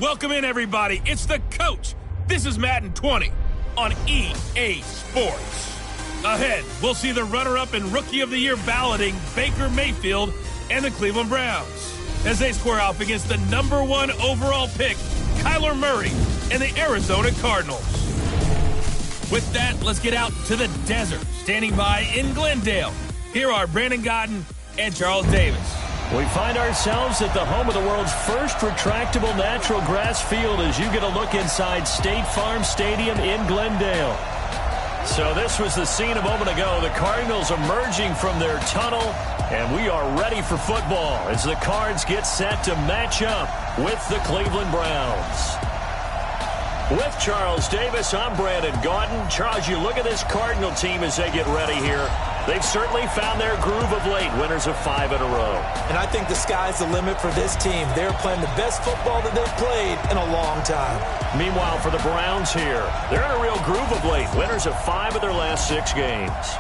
Welcome in, everybody. It's the coach. This is Madden 20 on EA Sports. Ahead, we'll see the runner-up and Rookie of the Year balloting Baker Mayfield and the Cleveland Browns as they square off against the #1 overall pick, Kyler Murray, and the Arizona Cardinals. With that, let's get out to the desert. Standing by in Glendale, here are Brandon Godden and Charles Davis. We find ourselves at the home of the world's first retractable natural grass field as you get a look inside State Farm Stadium in Glendale. So this was the scene a moment ago. The Cardinals emerging from their tunnel, and we are ready for football as the Cards get set to match up with the Cleveland Browns. With Charles Davis, I'm Brandon Godden. Charles, you look at this Cardinal team as they get ready here. They've certainly found their groove of late, winners of 5 in a row. And I think the sky's the limit for this team. They're playing the best football that they've played in a long time. Meanwhile, for the Browns here, they're in a real groove of late, winners of 5 of their last 6 games.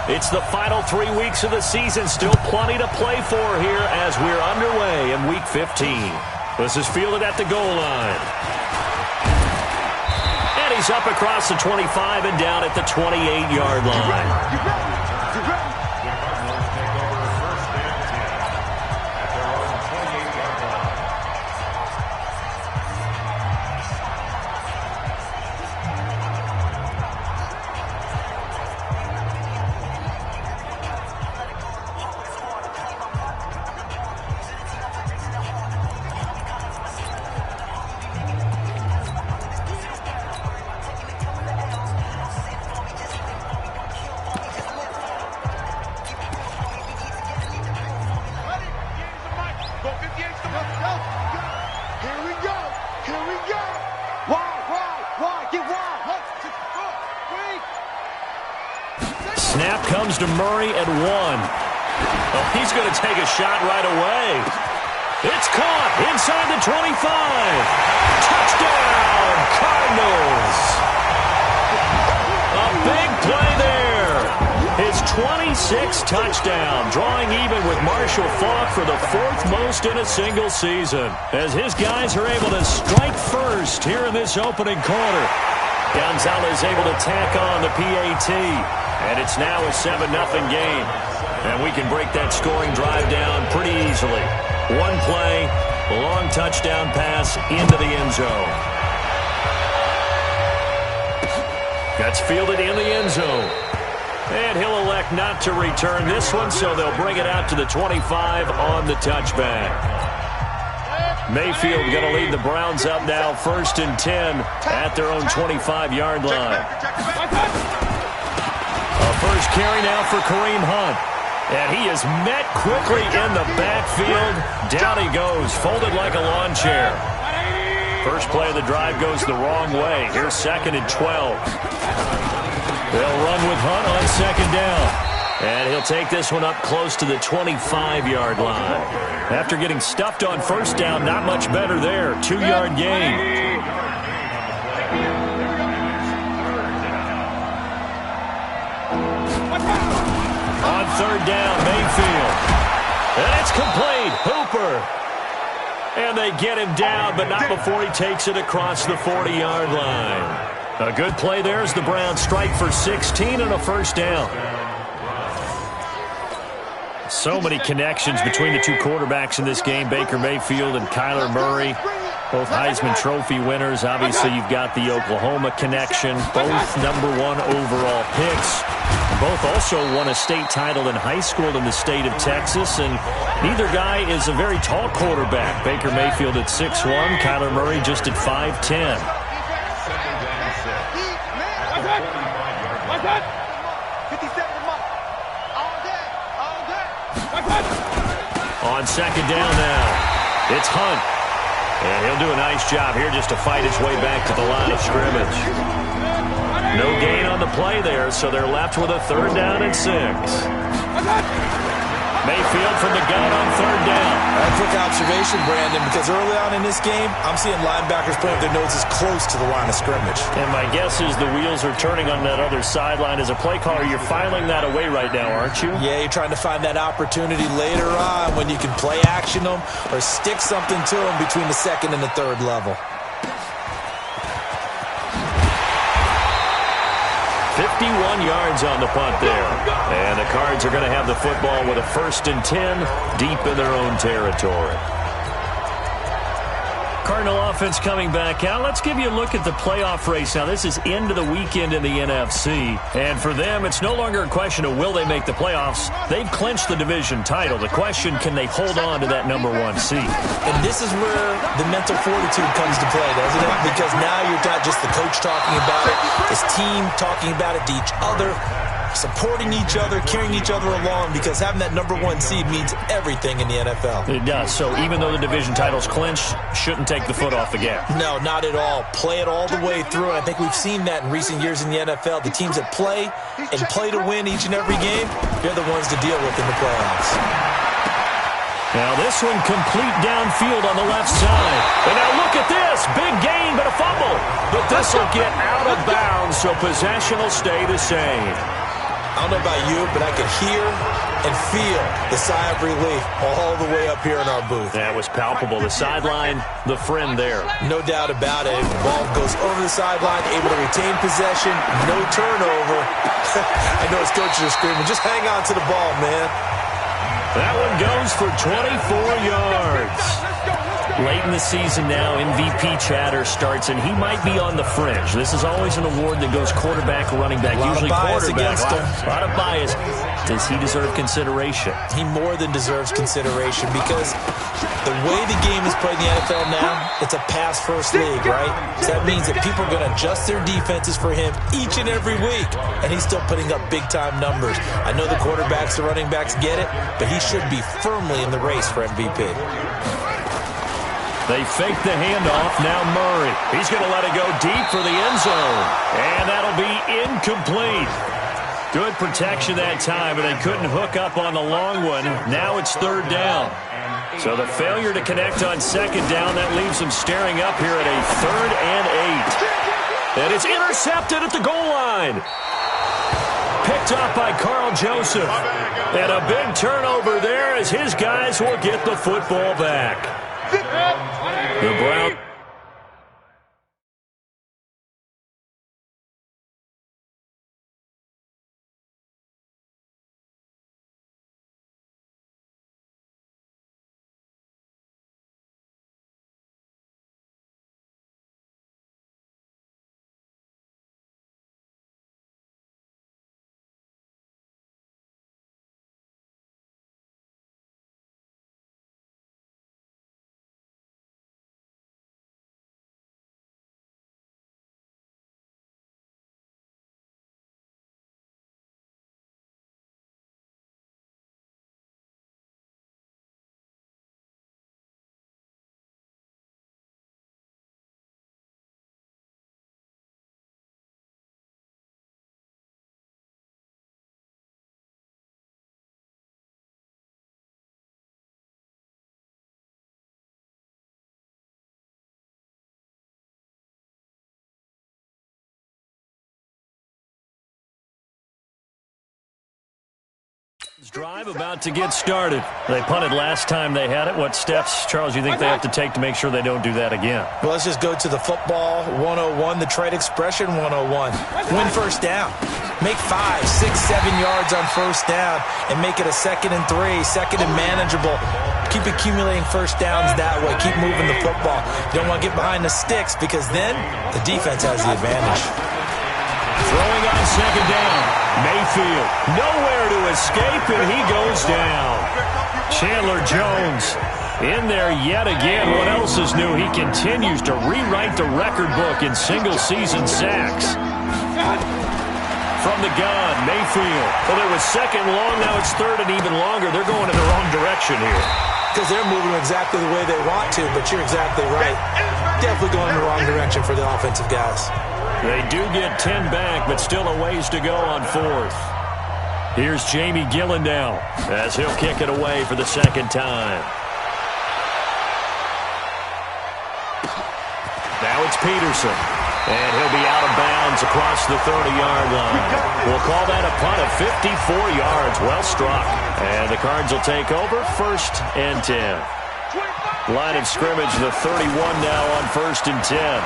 It's the final 3 weeks of the season. Still plenty to play for here as we're underway in Week 15. This is fielded at the goal line. And he's up across the 25 and down at the 28-yard line. Snap comes to Murray at 1. Oh, he's going to take a shot right away. It's caught inside the 25. Touchdown, Cardinals. A big play there. His 26th touchdown, drawing even with Marshall Faulk for the 4th most in a single season, as his guys are able to strike first here in this opening quarter. Gonzalez able to tack on the PAT. And it's now a 7-0 game. And we can break that scoring drive down pretty easily. One play, a long touchdown pass into the end zone. That's fielded in the end zone. And he'll elect not to return this one, so they'll bring it out to the 25 on the touchback. Mayfield going to lead the Browns up now, 1st and 10 at their own 25-yard line. First carry now for Kareem Hunt. And he is met quickly in the backfield. Down he goes, folded like a lawn chair. First play of the drive goes the wrong way. Here's 2nd and 12. They'll run with Hunt on 2nd down. And he'll take this one up close to the 25-yard line. After getting stuffed on 1st down, not much better there. 2-yard gain. On 3rd down, Mayfield. And it's complete. Hooper. And they get him down, but not before he takes it across the 40-yard line. A good play there as the Browns strike for 16 and a 1st down. So many connections between the 2 quarterbacks in this game, Baker Mayfield and Kyler Murray. Both Heisman Trophy winners. Obviously, you've got the Oklahoma connection. Both #1 overall picks. Both also won a state title in high school in the state of Texas. And neither guy is a very tall quarterback. Baker Mayfield at 6'1", Kyler Murray just at 5'10". On 2nd down now, it's Hunt. And he'll do a nice job here just to fight his way back to the line of scrimmage. No gain on the play there, so they're left with a 3rd down and 6. Mayfield from the gun on third down. A quick observation, Brandon, because early on in this game, I'm seeing linebackers playing with their noses close to the line of scrimmage. And my guess is the wheels are turning on that other sideline. As a play caller, you're filing that away right now, aren't you? Yeah, you're trying to find that opportunity later on when you can play action them or stick something to them between the second and the third level. 51 yards on the punt there. And the Cards are going to have the football with a 1st and 10 deep in their own territory. Cardinal offense coming back out. Let's give you a look at the playoff race. Now, this is into the weekend in the NFC. And for them, it's no longer a question of will they make the playoffs. They've clinched the division title. The question, can they hold on to that number 1 seed? And this is where the mental fortitude comes to play, doesn't it? Because now you're not just the coach talking about it, this team talking about it to each other, supporting each other, carrying each other along, because having that number 1 seed means everything in the NFL. It does. So even though the division title's clinched, shouldn't take the foot off the gas. No, not at all. Play it all the way through. I think we've seen that in recent years in the NFL. The teams that play and play to win each and every game, they're the ones to deal with in the playoffs. Now this one complete downfield on the left side. And now look at this. Big gain, but a fumble. But this will get out of bounds, so possession will stay the same. I don't know about you, but I could hear and feel the sigh of relief all the way up here in our booth. That was palpable. The sideline, the friend there. No doubt about it. The ball goes over the sideline, able to retain possession, no turnover. I know his coaches are screaming, just hang on to the ball, man. That one goes for 24 yards. Late in the season now, MVP chatter starts, and he might be on the fringe. This is always an award that goes quarterback, running back, usually quarterback. A lot of bias. Does he deserve consideration? He more than deserves consideration because the way the game is played in the NFL now, it's a pass-first league, right? So that means that people are going to adjust their defenses for him each and every week, and he's still putting up big-time numbers. I know the quarterbacks, the running backs get it, but he should be firmly in the race for MVP. They fake the handoff. Now Murray. He's going to let it go deep for the end zone. And that'll be incomplete. Good protection that time, but they couldn't hook up on the long one. Now it's 3rd down. So the failure to connect on 2nd down, that leaves them staring up here at a 3rd and 8. And it's intercepted at the goal line. Picked up by Carl Joseph. And a big turnover there as his guys will get the football back. The Browns. Drive about to get started. They punted last time they had it. What steps, Charles, you think they have to take to make sure they don't do that again? Well, let's just go to the football 101, the trade expression 101. Win first down. Make 5, 6, 7 yards on first down and make it a 2nd and 3, 2nd and manageable. Keep accumulating first downs that way. Keep moving the football. You don't want to get behind the sticks because then the defense has the advantage. Throwing on 2nd down. Mayfield, nowhere to escape, and he goes down. Chandler Jones in there yet again. What else is new? He continues to rewrite the record book in single-season sacks. From the gun, Mayfield. Well, it was 2nd long, now it's 3rd and even longer. They're going in the wrong direction here. Because they're moving exactly the way they want to, but you're exactly right. Definitely going in the wrong direction for the offensive guys. They do get 10 back, but still a ways to go on 4th. Here's Jamie Gillen now as he'll kick it away for the second time. Now it's Peterson. And he'll be out of bounds across the 30-yard line. We'll call that a punt of 54 yards. Well struck. And the Cards will take over, 1st and 10. Line of scrimmage, the 31 now on 1st and 10.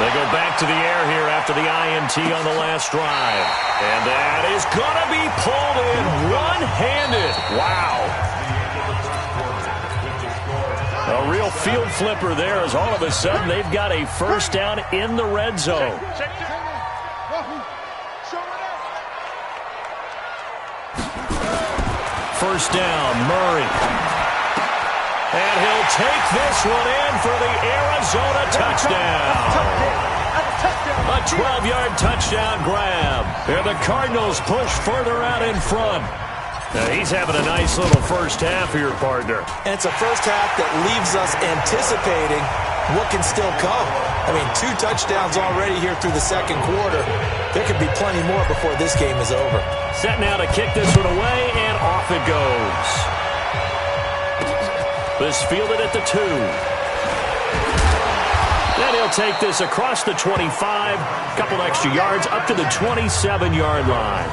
They go back to the air here after the INT on the last drive. And that is going to be pulled in one-handed. Wow. A real field flipper there as all of a sudden they've got a first down in the red zone. First down, Murray. And he'll take this one in for the Arizona touchdown. A 12-yard touchdown grab. And the Cardinals push further out in front. Now he's having a nice little first half here, partner. And it's a first half that leaves us anticipating what can still come. I mean, 2 touchdowns already here through the second quarter. There could be plenty more before this game is over. Set now to kick this one away, and off it goes. This fielded at the 2. Then he'll take this across the 25, couple extra yards up to the 27-yard line.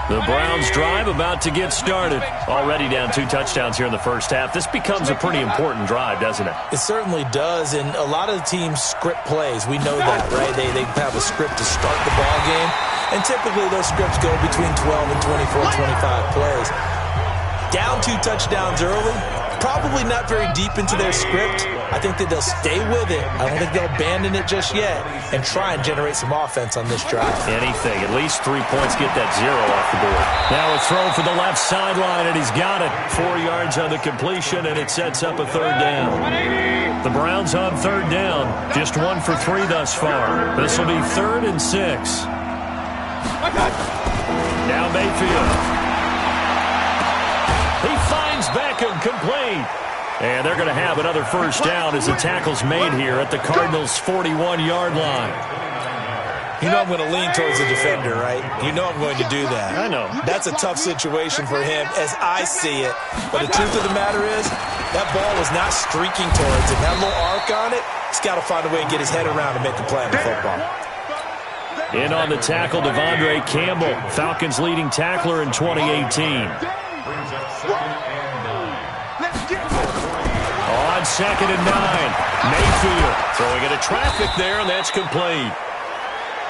The Browns drive about to get started. Already down 2 touchdowns here in the first half. This becomes a pretty important drive, doesn't it? It certainly does, and a lot of the teams script plays. We know that, right? They have a script to start the ball game, and typically those scripts go between 12 and 24, 25 plays. Down 2 touchdowns early, probably not very deep into their script. I think that they'll stay with it. I don't think they'll abandon it just yet and try and generate some offense on this drive. Anything. At least 3 points, get that 0 off the board. Now a throw for the left sideline, and he's got it. 4 yards on the completion, and it sets up a 3rd down. The Browns on 3rd down. Just 1 for 3 thus far. This will be 3rd and 6. Now Mayfield. He finds Beckham complete. And they're going to have another first down as the tackle's made here at the Cardinals' 41-yard line. You know I'm going to lean towards the defender, right? You know I'm going to do that. I know. That's a tough situation for him as I see it. But the truth of the matter is, that ball was not streaking towards him. That little arc on it, he's got to find a way to get his head around and make a play on the football. In on the tackle, Devondre Campbell, Falcons' leading tackler in 2018. On 2nd and 9, Mayfield throwing into traffic there, and that's complete.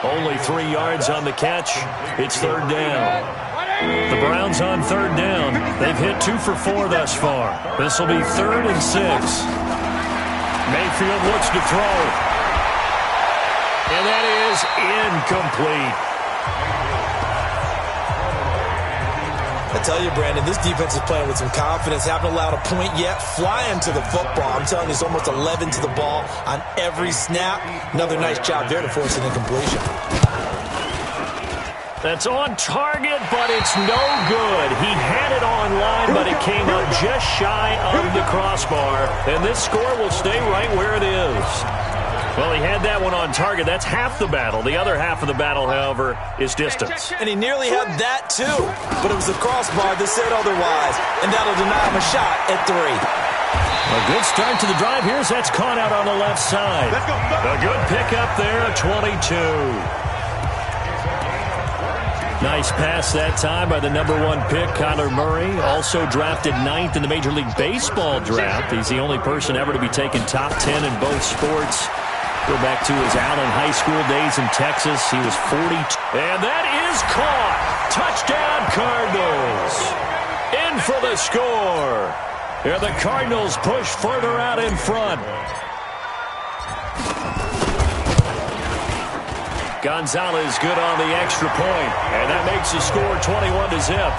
Only 3 yards on the catch. It's 3rd down. The Browns on 3rd down. They've hit 2 for 4 thus far. This will be 3rd and 6. Mayfield looks to throw. And that is incomplete. I tell you, Brandon, this defense is playing with some confidence. Haven't allowed a point yet. Flying to the football. I'm telling you, it's almost 11 to the ball on every snap. Another nice job there to force an incompletion. That's on target, but it's no good. He had it on line, but it came up just shy of the crossbar. And this score will stay right where it is. Well, he had that one on target. That's half the battle. The other half of the battle, however, is distance. And he nearly had that, too. But it was the crossbar that said otherwise. And that'll deny him a shot at 3. A good start to the drive. Here's that's caught out on the left side. A good pickup there, a 22. Nice pass that time by the number 1 pick, Kyler Murray. Also drafted 9th in the Major League Baseball draft. He's the only person ever to be taken top 10 in both sports. Go back to his Allen High School days in Texas. He was 40. And that is caught. Touchdown, Cardinals. In for the score. And the Cardinals push further out in front. Gonzalez good on the extra point. And that makes the score 21-0.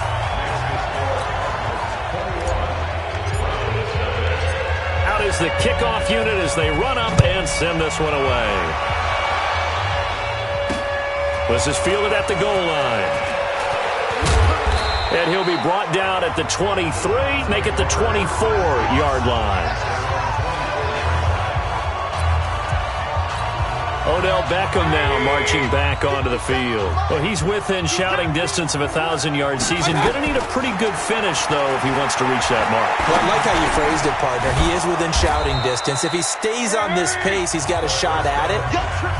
Is the kickoff unit as they run up and send this one away. This is fielded at the goal line. And he'll be brought down at the 23, make it the 24-yard line. Odell Beckham now marching back onto the field. Well, he's within shouting distance of a 1,000-yard season. Going to need a pretty good finish, though, if he wants to reach that mark. Well, I like how you phrased it, partner. He is within shouting distance. If he stays on this pace, he's got a shot at it.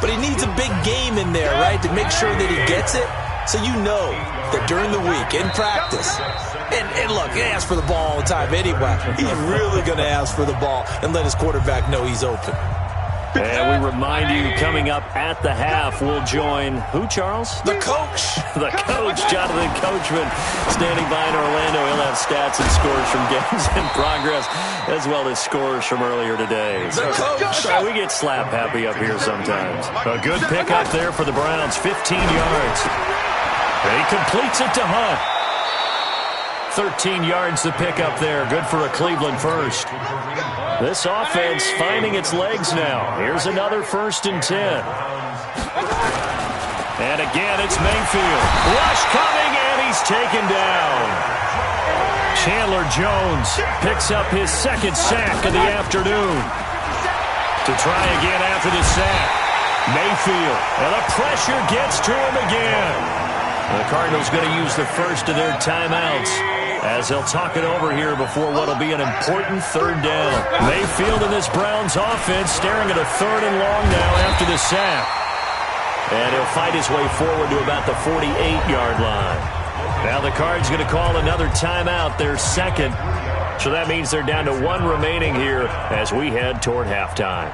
But he needs a big game in there, right, to make sure that he gets it. So you know that during the week, in practice, and look, he asks for the ball all the time anyway. He's really going to ask for the ball and let his quarterback know he's open. And we remind you, coming up at the half, we'll join who, Charles? The coach. The coach, Jonathan Coachman, standing by in Orlando. He'll have stats and scores from games in progress, as well as scores from earlier today. The coach. We get slap happy up here sometimes. A good pickup there for the Browns, 15 yards. And he completes it to Hunt. 13 yards to pick up there. Good for a Cleveland first. This offense finding its legs now. Here's another 1st and 10. And again, it's Mayfield. Rush coming, and he's taken down. Chandler Jones picks up his 2nd sack of the afternoon. To try again after the sack. Mayfield, and the pressure gets to him again. The Cardinals going to use the first of their timeouts as they'll talk it over here before what will be an important 3rd down. Mayfield in this Browns offense staring at a 3rd and long now after the sack. And he'll fight his way forward to about the 48-yard line. Now the Cards going to call another timeout, their 2nd. So that means they're down to 1 remaining here as we head toward halftime.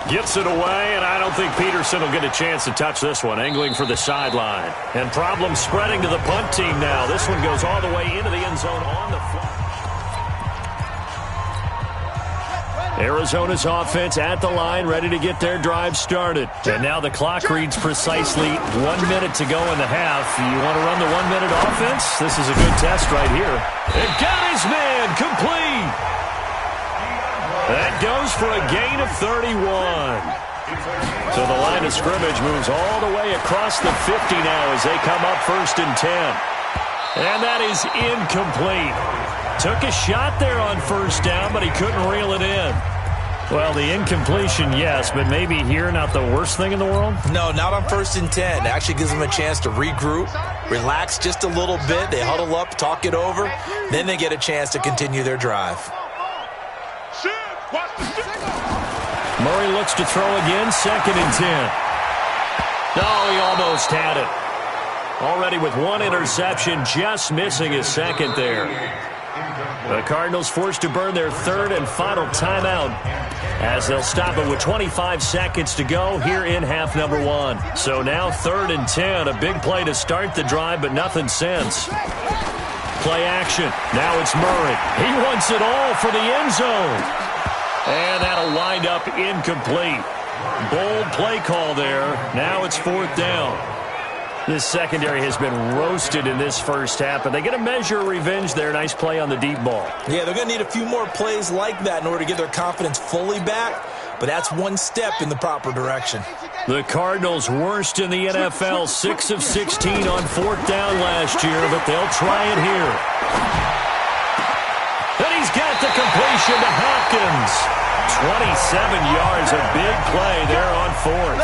Gets it away, and I don't think Peterson will get a chance to touch this one. Angling for the sideline. And problems spreading to the punt team now. This one goes all the way into the end zone on the fly. Arizona's offense at the line, ready to get their drive started. And now the clock reads precisely 1 minute to go in the half. You want to run the 1-minute offense? This is a good test right here. It got his man complete. That goes for a gain of 31. So the line of scrimmage moves all the way across the 50 now as they come up 1st and 10. And that is incomplete. Took a shot there on 1st down, but he couldn't reel it in. Well, the incompletion, yes, but maybe here not the worst thing in the world? No, not on 1st and 10. It actually gives them a chance to regroup, relax just a little bit. They huddle up, talk it over. Then they get a chance to continue their drive. Murray looks to throw again, 2nd and 10. Oh, he almost had it. Already with 1 interception, just missing his 2nd there. The Cardinals forced to burn their 3rd and final timeout as they'll stop it with 25 seconds to go here in half number 1. So now 3rd and 10, a big play to start the drive, but nothing since. Play action. Now it's Murray. He wants it all for the end zone. And that'll wind up incomplete. Bold play call there. Now it's 4th down. This secondary has been roasted in this first half, and they get a measure of revenge there. Nice play on the deep ball. Yeah, they're going to need a few more plays like that in order to get their confidence fully back, but that's one step in the proper direction. The Cardinals worst in the NFL, 6 of 16 on 4th down last year, but they'll try it here. And he's got the completion to Hopkins. 27 yards, a big play there on 4th.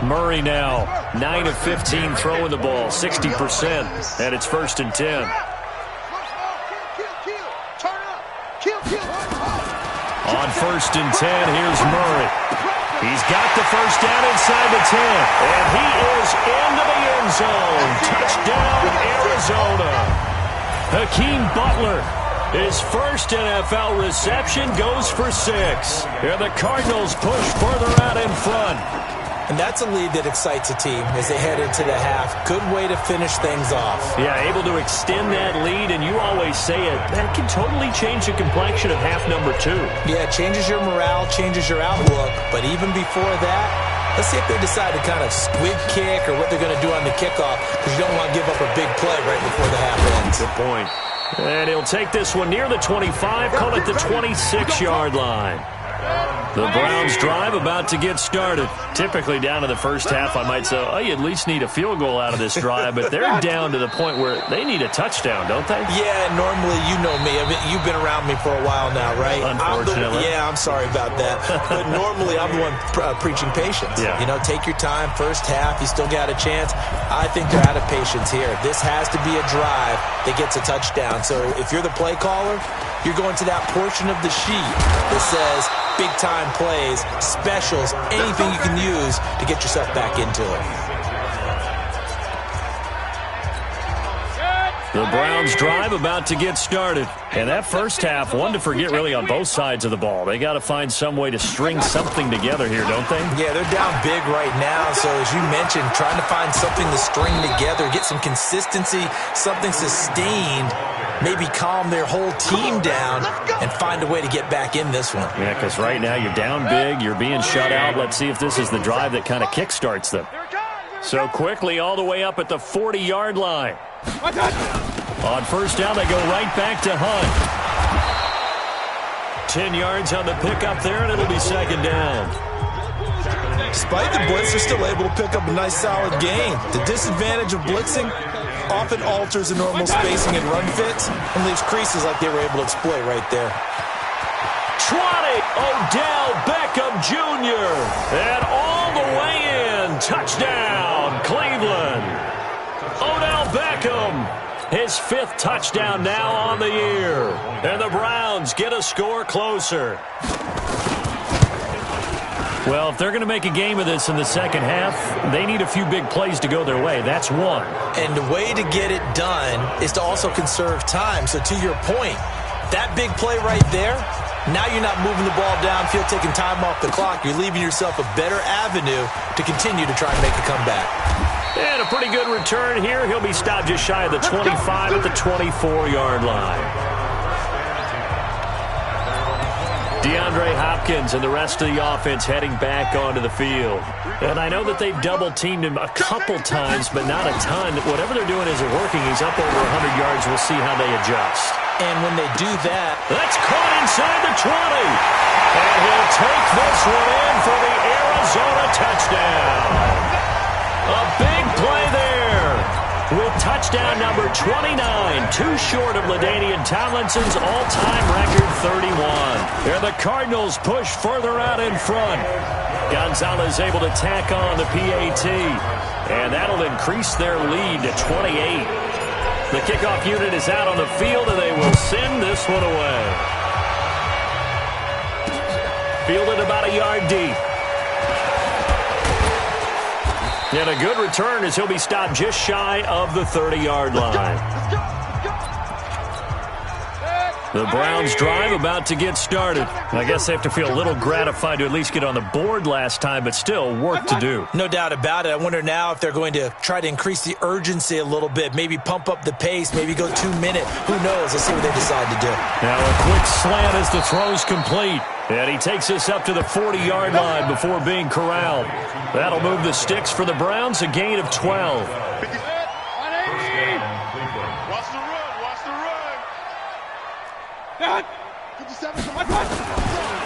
Murray now, 9 of 15 throwing the ball, 60%, and it's 1st and 10. On 1st and 10, here's Murray. He's got the 1st down inside the 10, and he is into the end zone. Touchdown, Arizona. Hakeem Butler, his first NFL reception, goes for 6. And the Cardinals push further out in front. And that's a lead that excites a team as they head into the half. Good way to finish things off. Yeah, able to extend that lead, and you always say it, that can totally change the complexion of half number 2. Yeah, it changes your morale, changes your outlook, but even before that, let's see if they decide to kind of squib kick or what they're going to do on the kickoff, because you don't want to give up a big play right before the half ends. Good point. And he'll take this one near the 25, call it the 26-yard line. The Browns drive about to get started. Typically down to the first half, I might say, oh, you at least need a field goal out of this drive, but they're down to the point where they need a touchdown, don't they? Yeah, normally, you know me. You've been around me for a while now, right? Unfortunately. I'm sorry about that. But normally, I'm the one preaching patience. Yeah. You know, take your time. First half, you still got a chance. I think they're out of patience here. This has to be a drive that gets a touchdown. So if you're the play caller, you're going to that portion of the sheet that says big-time plays, specials, anything you can use to get yourself back into it. The Browns drive about to get started. And that first half, one to forget really on both sides of the ball. They got to find some way to string something together here, don't they? Yeah, they're down big right now. So as you mentioned, trying to find something to string together, get some consistency, something sustained, maybe calm their whole team down and find a way to get back in this one. Yeah, because right now you're down big, you're being shut out. Let's see if this is the drive that kind of kickstarts them. So quickly all the way up at the 40-yard line. On first down, they go right back to Hunt. 10 yards on the pickup there, and it'll be second down. Despite the blitz, they're still able to pick up a nice, solid gain. The disadvantage of blitzing often alters the normal spacing and run fits and leaves creases like they were able to exploit right there. 20, Odell Beckham Jr. And all the way in. Touchdown, Cleveland. Odell Beckham, his 5th touchdown now on the year. And the Browns get a score closer. Well, if they're going to make a game of this in the second half, they need a few big plays to go their way. That's one. And the way to get it done is to also conserve time. So to your point, that big play right there, now you're not moving the ball downfield, taking time off the clock. You're leaving yourself a better avenue to continue to try and make a comeback. And a pretty good return here. He'll be stopped just shy of the 25 at the 24-yard line. DeAndre Hopkins and the rest of the offense heading back onto the field. And I know that they've double-teamed him a couple times, but not a ton. Whatever they're doing isn't working. He's up over 100 yards. We'll see how they adjust. And when they do that, that's caught inside the 20. And he'll take this one in for the Arizona touchdown. A big play there with touchdown number 29, too short of LaDainian Tomlinson's all-time record 31. And the Cardinals push further out in front. Gonzalez able to tack on the PAT, and that'll increase their lead to 28. The kickoff unit is out on the field, and they will send this one away. Fielded about a yard deep. And a good return as he'll be stopped just shy of the 30-yard line. The Browns drive about to get started. I guess they have to feel a little gratified to at least get on the board last time, but still work to do. No doubt about it. I wonder now if they're going to try to increase the urgency a little bit, maybe pump up the pace, maybe go 2-minute. Who knows? Let's see what they decide to do. Now a quick slant as the throw's complete. And he takes us up to the 40-yard line before being corralled. That'll move the sticks for the Browns, a gain of 12.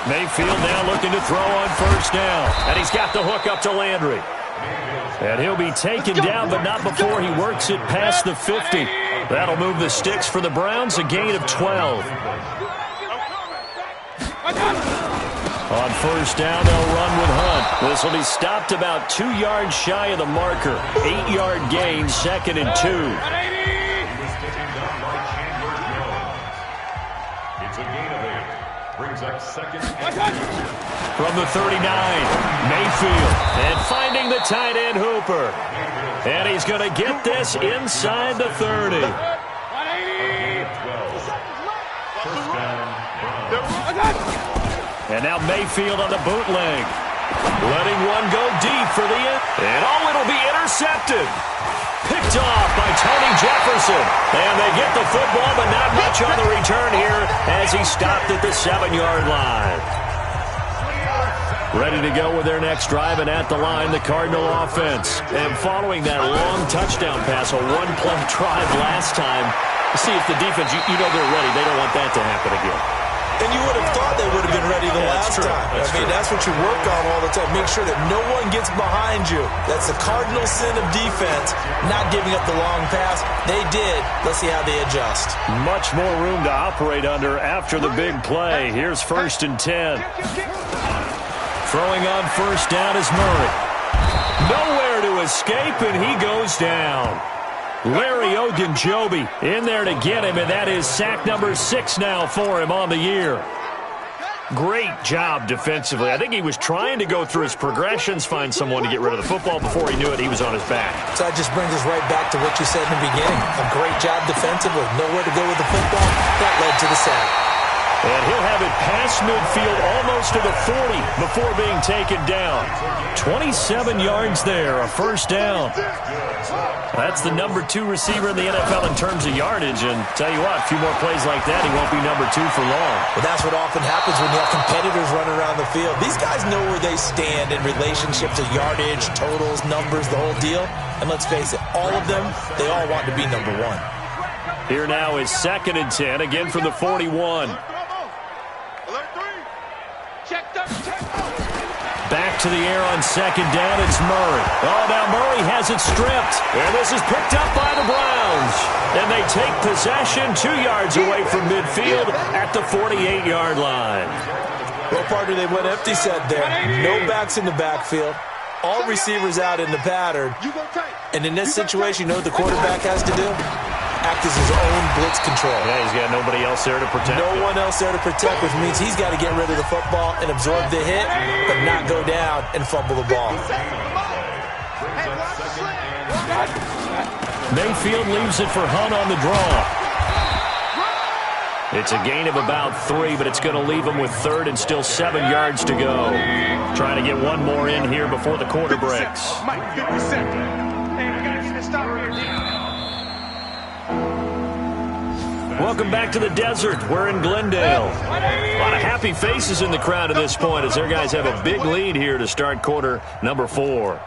Mayfield now looking to throw on first down. And he's got the hook up to Landry. And he'll be taken down, but not before he works it past the 50. That'll move the sticks for the Browns, a gain of 12. On first down, they'll run with Hunt. This will be stopped about 2 yards shy of the marker. 8-yard gain, 2nd and 2. It's a gain of 8. Brings up 2nd. From the 39, Mayfield. And finding the tight end, Hooper. And he's going to get this inside the 30. First down. And now Mayfield on the bootleg. Letting one go deep for the end. And it'll be intercepted. Picked off by Tony Jefferson. And they get the football, but not much on the return here as he stopped at the 7-yard line. Ready to go with their next drive, and at the line, the Cardinal offense. And following that long touchdown pass, a one-play drive last time, see if the defense, you know they're ready. They don't want that to happen again. And you would have thought they would have been ready the last time. I mean, that's what you work on all the time. Make sure that no one gets behind you. That's the cardinal sin of defense, not giving up the long pass. They did. Let's see how they adjust. Much more room to operate under after the big play. Here's 1st and 10. Throwing on first down is Murray. Nowhere to escape, and he goes down. Larry Ogunjobi in there to get him, and that is sack number 6 now for him on the year. Great job defensively. I think he was trying to go through his progressions, find someone to get rid of the football. Before he knew it, he was on his back. So that just brings us right back to what you said in the beginning. A great job defensively. Nowhere to go with the football. That led to the sack. And he'll have it past midfield almost to the 40 before being taken down. 27 yards there, a first down. That's the number 2 receiver in the NFL in terms of yardage. And tell you what, a few more plays like that, he won't be number 2 for long. Well, that's what often happens when you have competitors running around the field. These guys know where they stand in relationship to yardage, totals, numbers, the whole deal. And let's face it, all of them, they all want to be number 1. Here now is 2nd and 10, again from the 41. Back to the air on 2nd down, it's Murray. Oh, now Murray has it stripped. And this is picked up by the Browns. And they take possession 2 yards away from midfield at the 48-yard line. Well, partner, they went empty set there. No backs in the backfield. All receivers out in the pattern. And in this situation, you know what the quarterback has to do? Act as his own blitz control. Yeah, he's got nobody else there to protect. No one else there to protect, which means he's got to get rid of the football and absorb the hit, but not go down and fumble the ball. Mayfield leaves it for Hunt on the draw. It's a gain of about 3, but it's going to leave him with 3rd and still 7 yards to go. Trying to get one more in here before the quarter breaks. Welcome back to the desert. We're in Glendale. A lot of happy faces in the crowd at this point as their guys have a big lead here to start quarter number 4.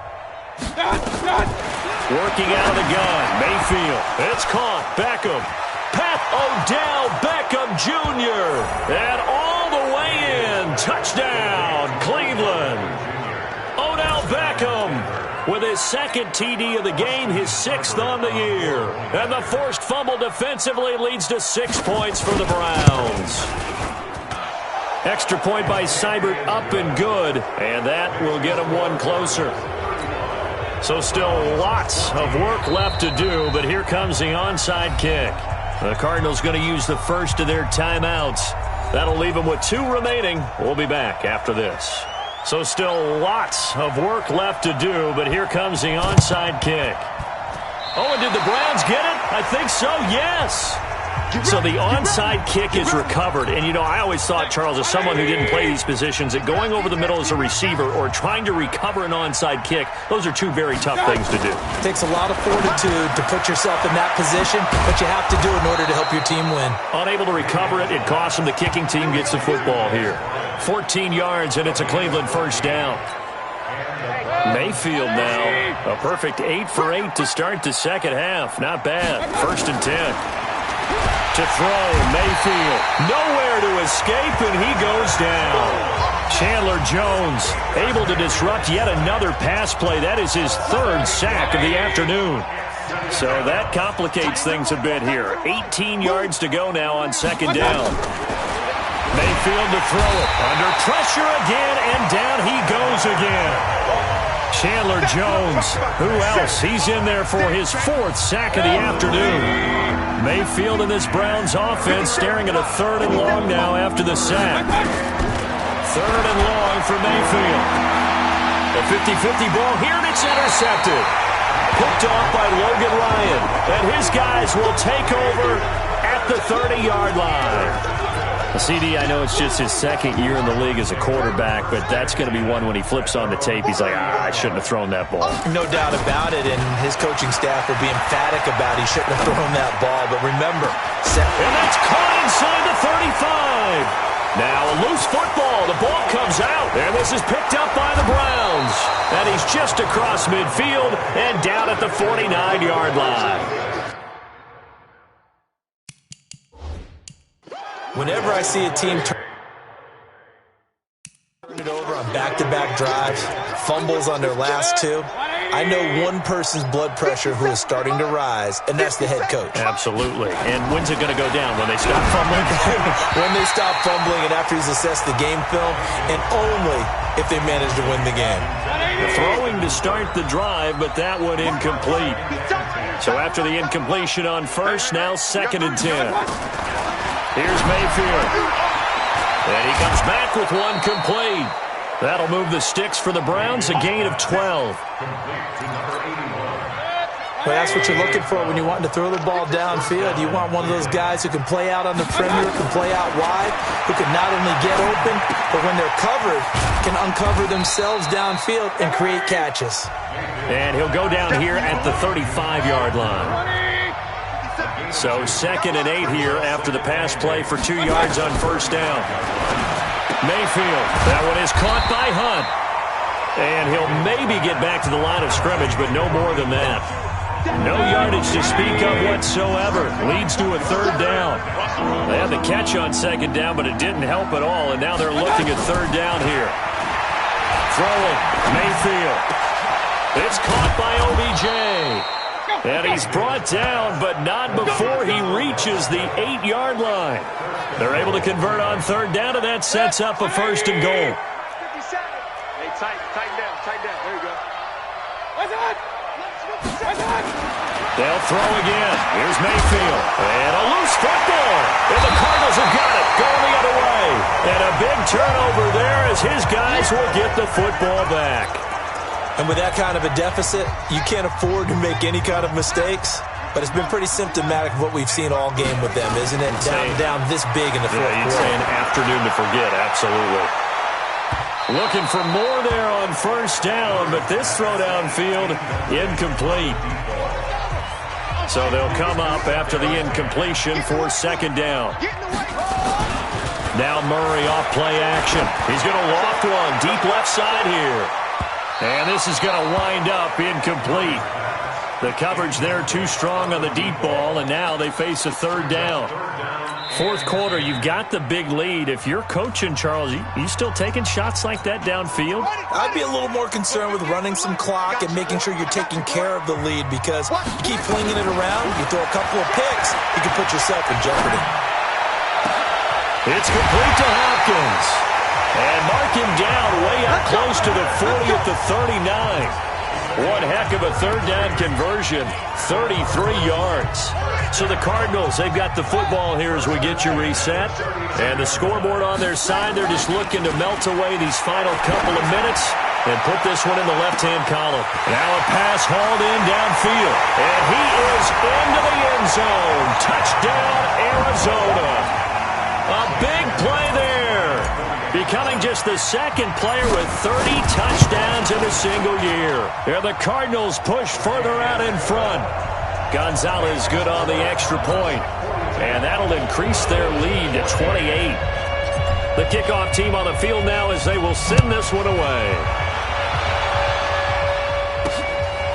Working out of the gun. Mayfield. It's caught. Beckham. Pat Odell Beckham Jr. And all the way in. Touchdown, Cleveland. Odell Beckham with his 2nd TD of the game, his 6th on the year. And the forced fumble defensively leads to 6 points for the Browns. Extra point by Seibert, up and good, and that will get him one closer. So still lots of work left to do, but here comes the onside kick. The Cardinals going to use the first of their timeouts. That'll leave them with 2 remaining. We'll be back after this. So still lots of work left to do, but here comes the onside kick. Oh, and did the Browns get it? I think so, yes. So the onside kick is recovered. And, you know, I always thought, Charles, as someone who didn't play these positions, that going over the middle as a receiver or trying to recover an onside kick, those are 2 very tough things to do. It takes a lot of fortitude to put yourself in that position, but you have to do it in order to help your team win. Unable to recover it, it costs them. The kicking team gets the football here. 14 yards, and it's a Cleveland first down. Mayfield now, a perfect 8 for 8 to start the second half. Not bad. 1st and 10. To throw, Mayfield. Nowhere to escape, and he goes down. Chandler Jones able to disrupt yet another pass play. That is his 3rd sack of the afternoon. So that complicates things a bit here. 18 yards to go now on 2nd down. Mayfield to throw it. Under pressure again, and down he goes again. Chandler Jones, who else? He's in there for his 4th sack of the afternoon. Mayfield in this Browns offense staring at a 3rd and long now after the sack. 3rd and long for Mayfield. A 50-50 ball here, and it's intercepted. Picked off by Logan Ryan. And his guys will take over at the 30-yard line. CD, I know it's just his 2nd year in the league as a quarterback, but that's going to be one when he flips on the tape. He's like, I shouldn't have thrown that ball. No doubt about it, and his coaching staff will be emphatic about he shouldn't have thrown that ball. But remember, and that's caught inside the 35. Now a loose football. The ball comes out, and this is picked up by the Browns. And he's just across midfield and down at the 49-yard line. Whenever I see a team Turned it over on back-to-back drives, fumbles on their last two. I know one person's blood pressure who is starting to rise, and that's the head coach. Absolutely. And when's it going to go down? When they stop fumbling? When they stop fumbling and after he's assessed the game film, and only if they manage to win the game. Throwing to start the drive, but that one incomplete. So after the incompletion on first, now 2nd and 10. Here's Mayfield. And he comes back with one complete. That'll move the sticks for the Browns, a gain of 12. Well, that's what you're looking for when you're wanting to throw the ball downfield. You want one of those guys who can play out on the perimeter, can play out wide, who can not only get open, but when they're covered, can uncover themselves downfield and create catches. And he'll go down here at the 35-yard line. So 2nd and 8 here after the pass play for 2 yards on first down. Mayfield, that one is caught by Hunt. And he'll maybe get back to the line of scrimmage, but no more than that. No yardage to speak of whatsoever. Leads to a 3rd down. They had the catch on 2nd down, but it didn't help at all, and now they're looking at 3rd down here. Throwing, Mayfield. It's caught by OBJ. And he's brought down, but not before he reaches the 8-yard line. They're able to convert on 3rd down, and that sets up a 1st and goal. Hey, tighten down. There you go. They'll throw again. Here's Mayfield. And a loose football. And the Cardinals have got it. Going the other way. And a big turnover there as his guys will get the football back. And with that kind of a deficit, you can't afford to make any kind of mistakes. But it's been pretty symptomatic of what we've seen all game with them, isn't it? Down this big in the fourth quarter. You'd say an afternoon to forget, absolutely. Looking for more there on first down, but this throw downfield, incomplete. So they'll come up after the incompletion for 2nd down. Now Murray off play action. He's going to loft one deep left side here. And this is going to wind up incomplete. The coverage there too strong on the deep ball, and now they face a 3rd down. 4th quarter, you've got the big lead. If you're coaching, Charles, you still taking shots like that downfield? I'd be a little more concerned with running some clock and making sure you're taking care of the lead, because you keep flinging it around, you throw a couple of picks, you can put yourself in jeopardy. It's complete to Hopkins. And mark him down way up close to the 40 at the 39. One heck of a 3rd down conversion, 33 yards. So the Cardinals, they've got the football here as we get you reset. And the scoreboard on their side, they're just looking to melt away these final couple of minutes and put this one in the left-hand column. Now a pass hauled in downfield. And he is into the end zone. Touchdown, Arizona. A big play there. Becoming just the 2nd player with 30 touchdowns in a single year. And the Cardinals push further out in front. Gonzalez good on the extra point. And that'll increase their lead to 28. The kickoff team on the field now as they will send this one away.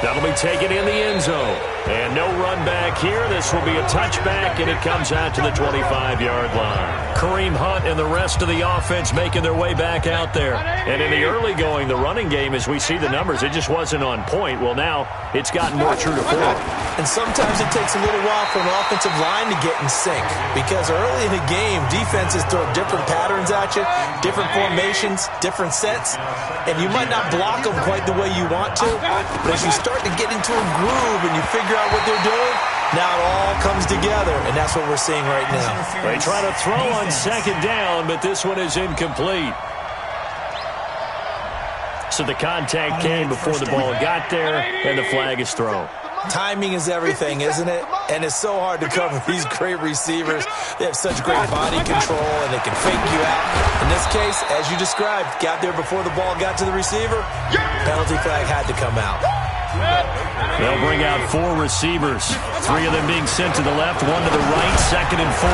That'll be taken in the end zone. And no run back here. This will be a touchback, and it comes out to the 25-yard line. Kareem Hunt and the rest of the offense making their way back out there. And in the early going, the running game, as we see the numbers, it just wasn't on point. Well, now it's gotten more true to form. And sometimes it takes a little while for an offensive line to get in sync, because early in the game, defenses throw different patterns at you, different formations, different sets, and you might not block them quite the way you want to, but as you start to get into a groove and you figure out what they're doing, now it all comes together, and that's what we're seeing right now. They try to throw on 2nd down, but this one is incomplete. So the contact came before the ball got there, and the flag is thrown. Timing is everything, isn't it? And it's so hard to cover these great receivers. They have such great body control, and they can fake you out. In this case, as you described, got there before the ball got to the receiver, penalty flag had to come out. They'll bring out 4 receivers, 3 of them being sent to the left, 1 to the right, 2nd and 4.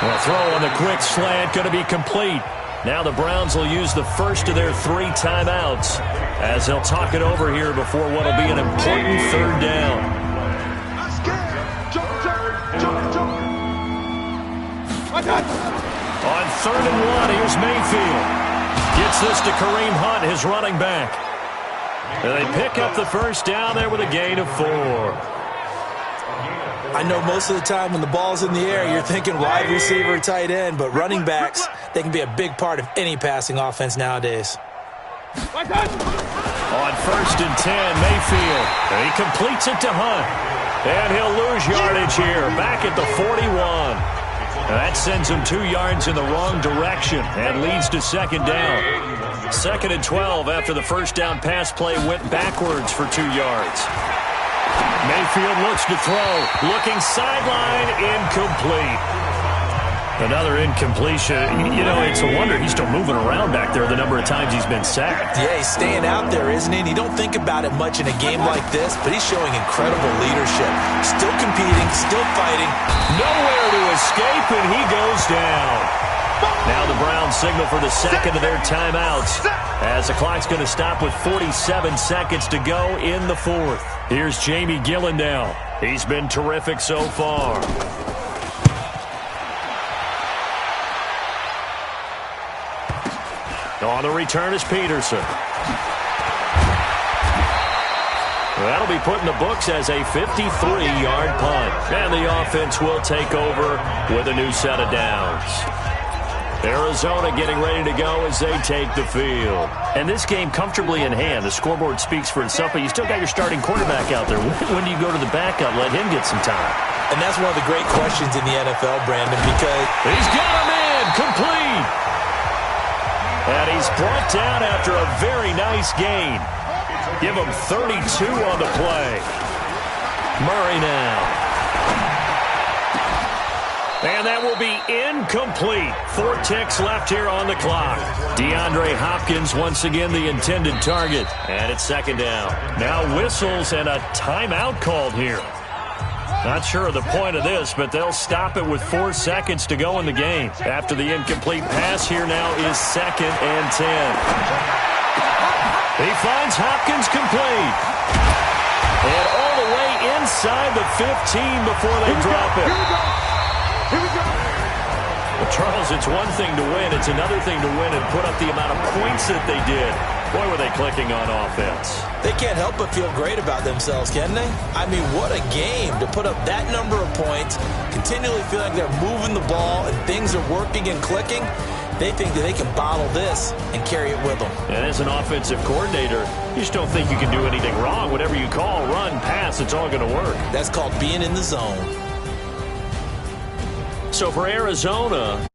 The throw on the quick slant going to be complete. Now the Browns will use the first of their 3 timeouts as they'll talk it over here before what will be an important 3rd down. On 3rd and 1, here's Mayfield. Gets gets this to Kareem Hunt, his running back. And they pick up the first down there with a gain of 4. I know most of the time when the ball's in the air, you're thinking wide receiver, tight end, but running backs, they can be a big part of any passing offense nowadays. On 1st and 10, Mayfield. And he completes it to Hunt. And he'll lose yardage here, back at the 41. And that sends him 2 yards in the wrong direction and leads to 2nd down. 2nd and 12 after the first down pass play went backwards for 2 yards. Mayfield looks to throw. Looking sideline, incomplete. Another incompletion. You know, it's a wonder he's still moving around back there the number of times he's been sacked. Yeah, he's staying out there, isn't he? And you don't think about it much in a game like this, but he's showing incredible leadership. Still competing, still fighting. Nowhere to escape, and he goes down. Now the Browns signal for the second of their timeouts as the clock's going to stop with 47 seconds to go in the 4th. Here's Jamie Gillandale. He's been terrific so far. On the return is Peterson. That'll be put in the books as a 53-yard punt. And the offense will take over with a new set of downs. Arizona getting ready to go as they take the field. And this game comfortably in hand. The scoreboard speaks for itself, but you still got your starting quarterback out there. When do you go to the backup, let him get some time? And that's one of the great questions in the NFL, Brandon, because he's got him in, complete. And he's brought down after a very nice gain. Give him 32 on the play. Murray now. And that will be incomplete. 4 ticks left here on the clock. DeAndre Hopkins once again the intended target. And it's 2nd down. Now whistles and a timeout called here. Not sure of the point of this, but they'll stop it with 4 seconds to go in the game. After the incomplete pass, here now is 2nd and 10. He finds Hopkins complete. And all the way inside the 15 before they drop it. Well, Charles, it's one thing to win. It's another thing to win and put up the amount of points that they did. Boy, were they clicking on offense. They can't help but feel great about themselves, can they? I mean, what a game to put up that number of points, continually feel like they're moving the ball and things are working and clicking. They think that they can bottle this and carry it with them. And as an offensive coordinator, you just don't think you can do anything wrong. Whatever you call, run, pass, it's all going to work. That's called being in the zone. So for Arizona...